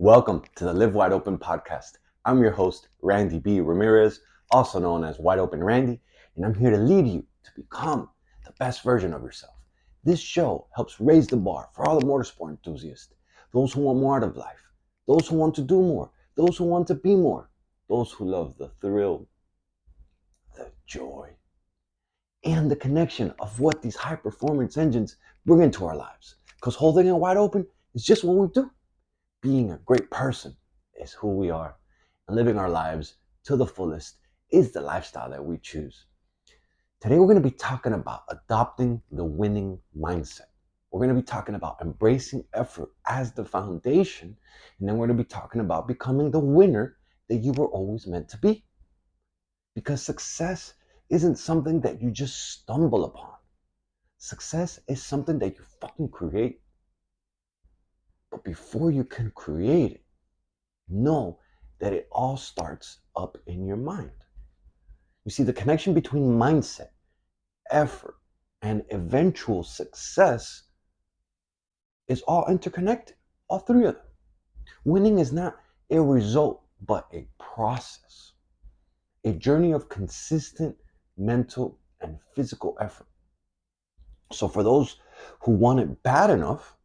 Welcome to the Live Wide Open podcast. I'm your host, Randy B. Ramirez, also known as Wide Open Randy, and I'm here to lead you to become the best version of yourself. This show helps raise the bar for all the motorsport enthusiasts, those who want more out of life, those who want to do more, those who want to be more, those who love the thrill, the joy, and the connection of what these high performance engines bring into our lives. Because holding it wide open is just what we do. Being a great person is who we are, and living our lives to the fullest is the lifestyle that we choose. Today, we're going to be talking about adopting the winning mindset. We're going to be talking about embracing effort as the foundation, and then we're going to be talking about becoming the winner that you were always meant to be. Because success isn't something that you just stumble upon. Success is something that you fucking create. But before you can create it, know that it all starts up in your mind. You see, the connection between mindset, effort, and eventual success is all interconnected, all three of them. Winning is not a result, but a process, a journey of consistent mental and physical effort. So for those who want it bad enough,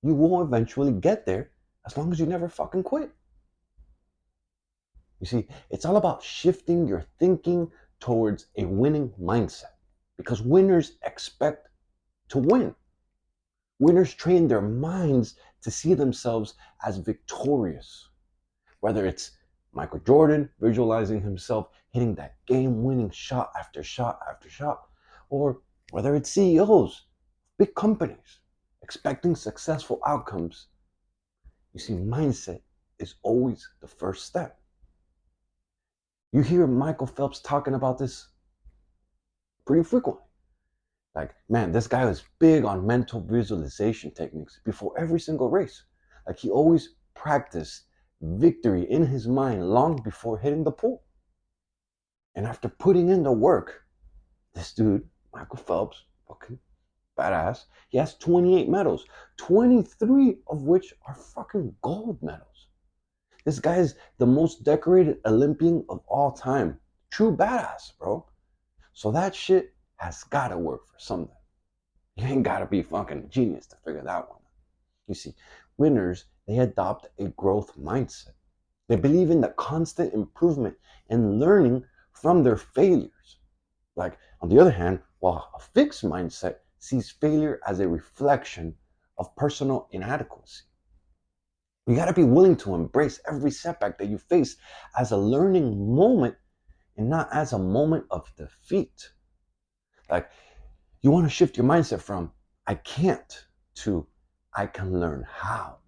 you will eventually get there as long as you never fucking quit. You see, it's all about shifting your thinking towards a winning mindset because winners expect to win. Winners train their minds to see themselves as victorious. Whether it's Michael Jordan visualizing himself hitting that game-winning shot after shot after shot, or whether it's CEOs, big companies, expecting successful outcomes. You see, mindset is always the first step. You hear Michael Phelps talking about this pretty frequently. Like, man, this guy was big on mental visualization techniques before every single race. Like, he always practiced victory in his mind long before hitting the pool. And after putting in the work, this dude, Michael Phelps, fucking badass, he has 28 medals, 23 of which are fucking gold medals. This guy is the most decorated Olympian of all time. True badass, bro. So that shit has gotta work for something. You ain't gotta be fucking genius to figure that one out. You see, winners, they adopt a growth mindset. They believe in the constant improvement and learning from their failures. Like, on the other hand, while a fixed mindset sees failure as a reflection of personal inadequacy. You got to be willing to embrace every setback that you face as a learning moment and not as a moment of defeat. Like, you want to shift your mindset from I can't to I can learn how.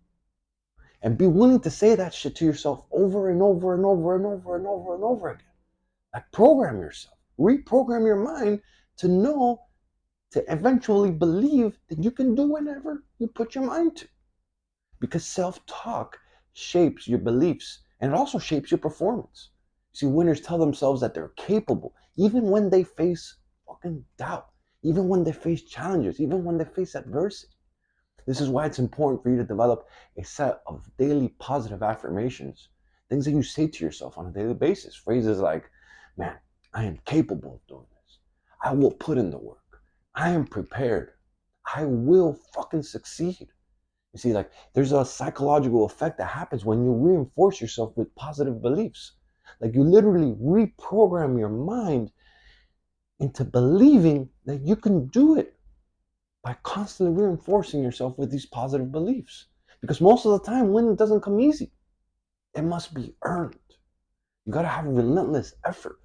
And be willing to say that shit to yourself over and over and over and over and over and over again. Like, program yourself, reprogram your mind to know, to eventually believe that you can do whatever you put your mind to. Because self-talk shapes your beliefs and it also shapes your performance. See, winners tell themselves that they're capable even when they face fucking doubt, even when they face challenges, even when they face adversity. This is why it's important for you to develop a set of daily positive affirmations, things that you say to yourself on a daily basis. Phrases like, man, I am capable of doing this. I will put in the work. I am prepared. I will fucking succeed. You see, like, there's a psychological effect that happens when you reinforce yourself with positive beliefs. Like, you literally reprogram your mind into believing that you can do it by constantly reinforcing yourself with these positive beliefs. Because most of the time, winning doesn't come easy. It must be earned. You gotta have relentless effort.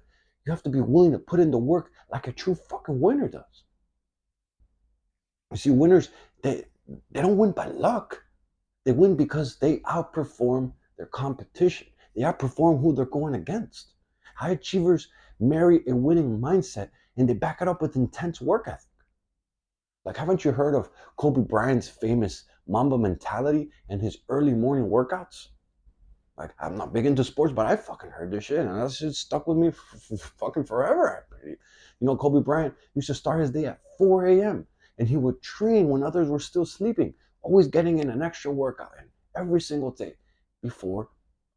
You have to be willing to put in the work like a true fucking winner does. You see, winners, they don't win by luck. They win because they outperform their competition. They outperform who they're going against. High achievers marry a winning mindset and they back it up with intense work ethic. Like, haven't you heard of Kobe Bryant's famous Mamba mentality and his early morning workouts? Like, I'm not big into sports, but I fucking heard this shit and that shit stuck with me fucking forever. You know, Kobe Bryant used to start his day at 4 a.m. and he would train when others were still sleeping, always getting in an extra workout in every single day. before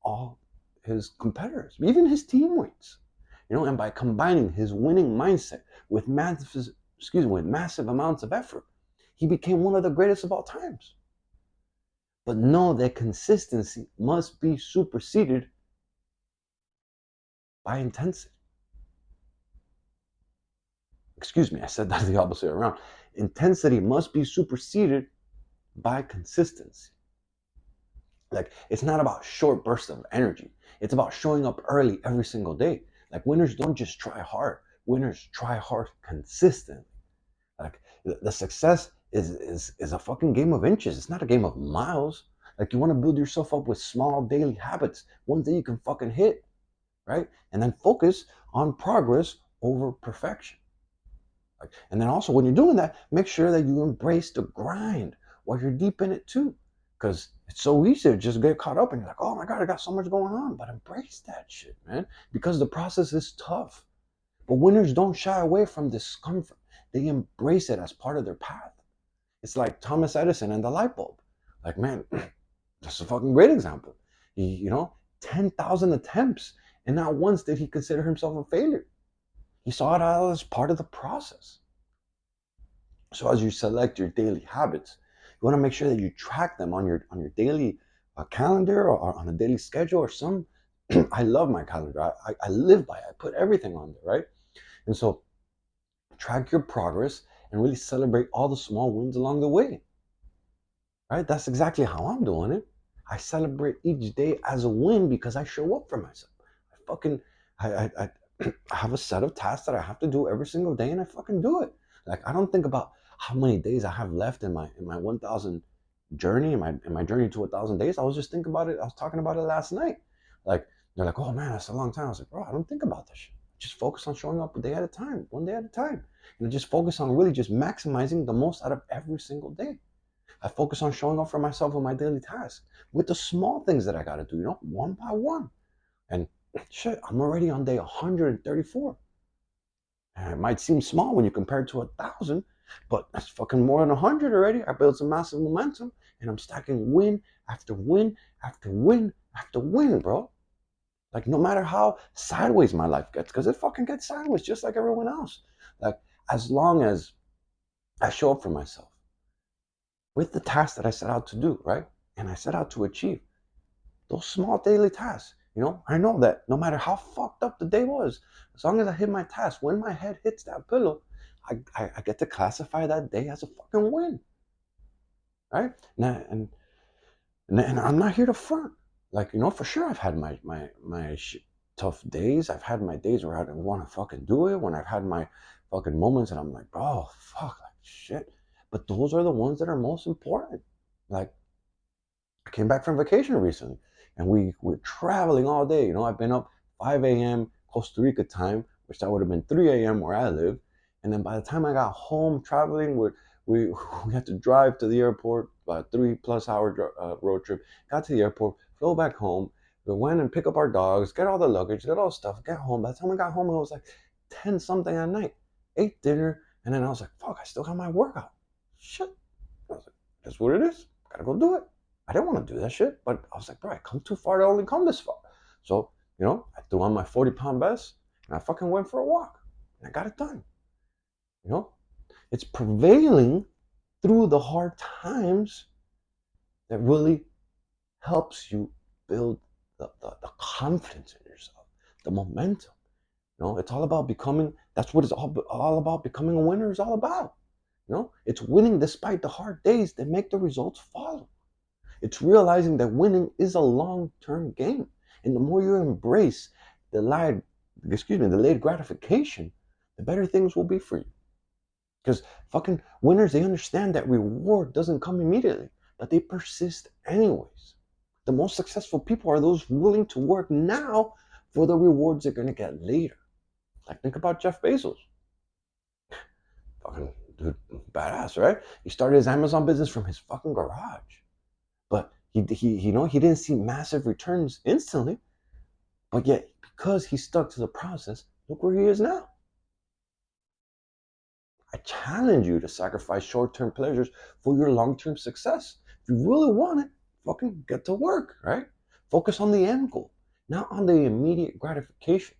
all his competitors, even his teammates. And by combining his winning mindset with massive amounts of effort, he became one of the greatest of all times. But know that consistency must be superseded by intensity. Excuse me, I said that the opposite way around. Intensity must be superseded by consistency. Like, it's not about short bursts of energy. It's about showing up early every single day. Like, winners don't just try hard. Winners try hard consistently. Like, the success is a fucking game of inches. It's not a game of miles. Like, you want to build yourself up with small daily habits, ones that you can fucking hit, right? And then focus on progress over perfection. Like, and then also when you're doing that, make sure that you embrace the grind while you're deep in it too. Because it's so easy to just get caught up and you're like, oh my God, I got so much going on. But embrace that shit, man. Because the process is tough. But winners don't shy away from discomfort. They embrace it as part of their path. It's like Thomas Edison and the light bulb. Like, man, that's a fucking great example. 10,000 attempts, and not once did he consider himself a failure. He saw it as part of the process. So as you select your daily habits, you want to make sure that you track them on your daily calendar or on a daily schedule or some. I love my calendar. I live by it. I put everything on there, right? And so track your progress and really celebrate all the small wins along the way, right? That's exactly how I'm doing it. I celebrate each day as a win because I show up for myself. I have a set of tasks that I have to do every single day, and I fucking do it. Like, I don't think about how many days I have left in my 1,000 journey, in my journey to 1,000 days. I was just thinking about it. I was talking about it last night. Like, they're like, oh man, that's a long time. I was like, bro, I don't think about this shit. Just focus on showing up a day at a time, one day at a time. And I just focus on really just maximizing the most out of every single day. I focus on showing up for myself with my daily tasks, with the small things that I got to do, one by one. And shit, I'm already on day 134. And it might seem small when you compare it to 1,000, but that's fucking more than 100 already. I built some massive momentum, and I'm stacking win after win after win after win, bro. Like, no matter how sideways my life gets, because it fucking gets sideways just like everyone else. Like, as long as I show up for myself with the tasks that I set out to do, right? And I set out to achieve those small daily tasks. I know that no matter how fucked up the day was, as long as I hit my task, when my head hits that pillow, I get to classify that day as a fucking win, right? And I'm not here to front. Like, for sure I've had my tough days. I've had my days where I didn't want to fucking do it, when I've had my fucking moments and I'm like, bro, fuck, like shit. But those are the ones that are most important. Like, I came back from vacation recently and we're traveling all day. I've been up 5 a.m. Costa Rica time, which that would have been 3 a.m. where I live. And then by the time I got home traveling, we had to drive to the airport, about 3+ hour road trip, got to the airport, flew back home. We went and pick up our dogs, get all the luggage, get all the stuff, get home. By the time we got home, it was like 10 something at night. Ate dinner, and then I was like, fuck, I still got my workout. Shit. I was like, that's what it is. Gotta go do it. I didn't want to do that shit, but I was like, bro, I come too far to only come this far. So, I threw on my 40-pound vest and I fucking went for a walk and I got it done. It's prevailing through the hard times that really helps you build the confidence in yourself, the momentum. It's all about becoming, that's what it's all about. Becoming a winner is all about. It's winning despite the hard days that make the results follow. It's realizing that winning is a long-term game. And the more you embrace delayed gratification, the better things will be for you. Because fucking winners, they understand that reward doesn't come immediately, but they persist anyways. The most successful people are those willing to work now for the rewards they're going to get later. Like, think about Jeff Bezos. Fucking dude, badass, right? He started his Amazon business from his fucking garage. But he didn't see massive returns instantly, but yet because he stuck to the process, look where he is now. I challenge you to sacrifice short-term pleasures for your long-term success. If you really want it, fucking get to work, right? Focus on the end goal, not on the immediate gratification.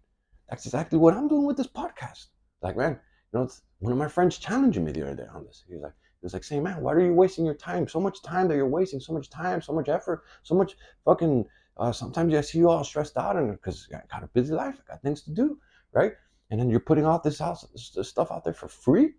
That's exactly what I'm doing with this podcast. Like, man, it's one of my friends challenging me the other day on this. He was like saying, man, why are you wasting your time? So much time that you're wasting, so much time, so much effort, so much fucking. Sometimes I see you all stressed out, and because I got a busy life, I got things to do, right? And then you're putting all this stuff out there for free,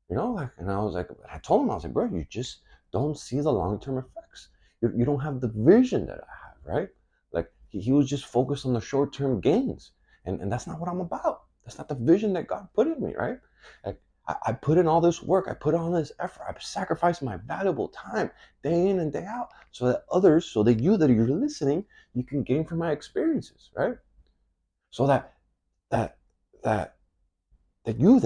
like. And I told him, I was like, bro, you just don't see the long term effects. You don't have the vision that I have, right? Like he was just focused on the short term gains, and that's not what I'm about. That's not the vision that God put in me, right? Like I put in all this work, I put in all this effort, I sacrificed my valuable time day in and day out, so that others, so that you're listening, you can gain from my experiences, right? So that that that you're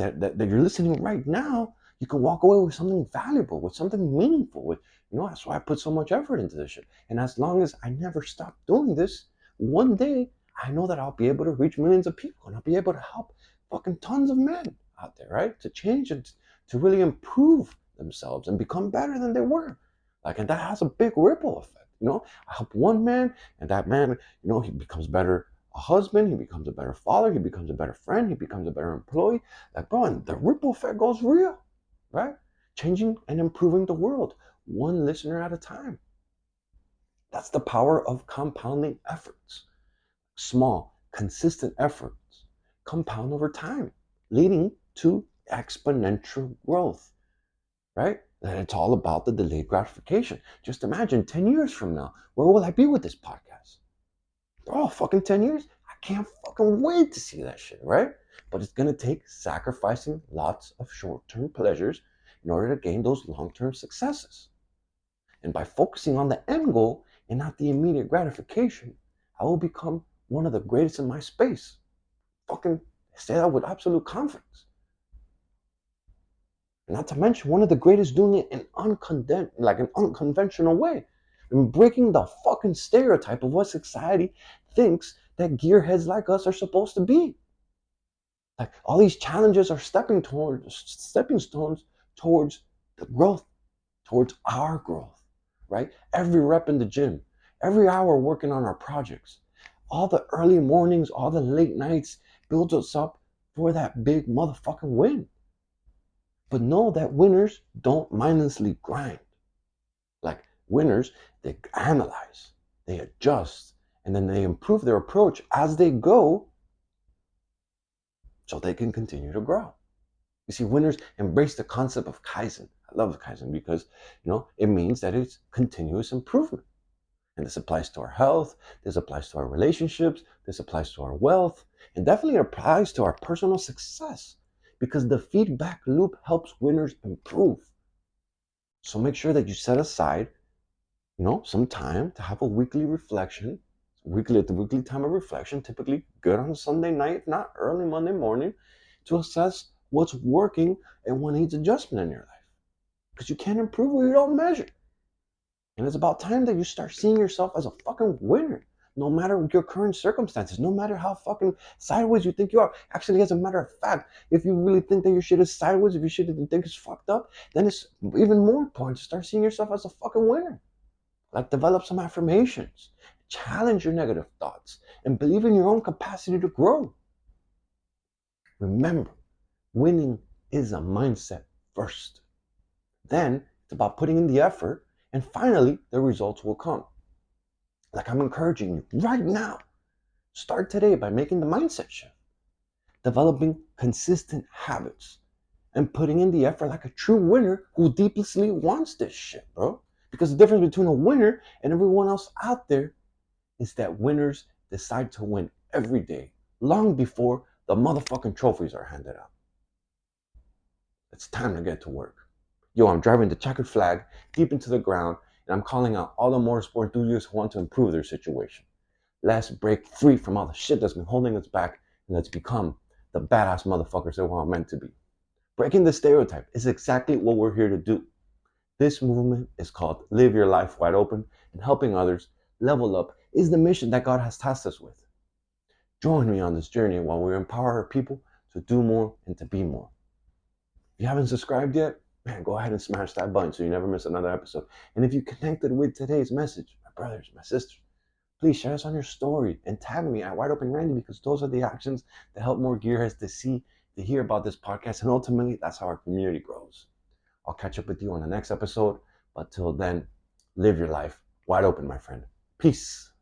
listening right now, you can walk away with something valuable, with something meaningful. That's why I put so much effort into this shit. And as long as I never stop doing this, one day I know that I'll be able to reach millions of people, and I'll be able to help fucking tons of men out there, right? To change and to really improve themselves and become better than they were. And that has a big ripple effect. I help one man, and that man, he becomes better a husband, he becomes a better father, he becomes a better friend, he becomes a better employee. Like, bro, and the ripple effect goes real, right? Changing and improving the world, one listener at a time. That's the power of compounding efforts. Small, consistent efforts compound over time, leading to exponential growth, right? And it's all about the delayed gratification. Just imagine 10 years from now, where will I be with this podcast? Oh, fucking 10 years? I can't fucking wait to see that shit, right? But it's going to take sacrificing lots of short-term pleasures in order to gain those long-term successes. And by focusing on the end goal and not the immediate gratification, I will become one of the greatest in my space. Fucking say that with absolute confidence. Not to mention one of the greatest doing it in an unconventional way. And breaking the fucking stereotype of what society thinks that gearheads like us are supposed to be. Like all these challenges are stepping stones towards the growth, towards our growth, right? Every rep in the gym, every hour working on our projects, all the early mornings, all the late nights builds us up for that big motherfucking win. But know that winners don't mindlessly grind. Like winners, they analyze, they adjust, and then they improve their approach as they go so they can continue to grow. You see, winners embrace the concept of Kaizen. I love Kaizen because, it means that it's continuous improvement. And this applies to our health, this applies to our relationships, this applies to our wealth, and definitely applies to our personal success because the feedback loop helps winners improve. So make sure that you set aside, some time to have a weekly reflection, at the weekly time of reflection, typically good on Sunday night, if not early Monday morning, to assess what's working and what needs adjustment in your life. Because you can't improve what you don't measure. And it's about time that you start seeing yourself as a fucking winner, no matter your current circumstances, no matter how fucking sideways you think you are. Actually, as a matter of fact, if you really think that your shit is sideways, if your shit you think is fucked up, then it's even more important to start seeing yourself as a fucking winner. Like develop some affirmations, challenge your negative thoughts, and believe in your own capacity to grow. Remember, winning is a mindset first. Then it's about putting in the effort, and finally, the results will come. Like I'm encouraging you right now, start today by making the mindset shift, developing consistent habits, and putting in the effort like a true winner who deeply wants this shit, bro. Because the difference between a winner and everyone else out there is that winners decide to win every day, long before the motherfucking trophies are handed out. It's time to get to work. Yo, I'm driving the checkered flag deep into the ground, and I'm calling out all the motorsport enthusiasts who want to improve their situation. Let's break free from all the shit that's been holding us back, and let's become the badass motherfuckers that we're meant to be. Breaking the stereotype is exactly what we're here to do. This movement is called Live Your Life Wide Open, and helping others level up is the mission that God has tasked us with. Join me on this journey while we empower our people to do more and to be more. If you haven't subscribed yet, man, go ahead and smash that button so you never miss another episode. And if you connected with today's message, my brothers, my sisters, please share us on your story and tag me at Wide Open Randy, because those are the actions that help more gearheads to hear about this podcast. And ultimately, that's how our community grows. I'll catch up with you on the next episode. But till then, live your life wide open, my friend. Peace.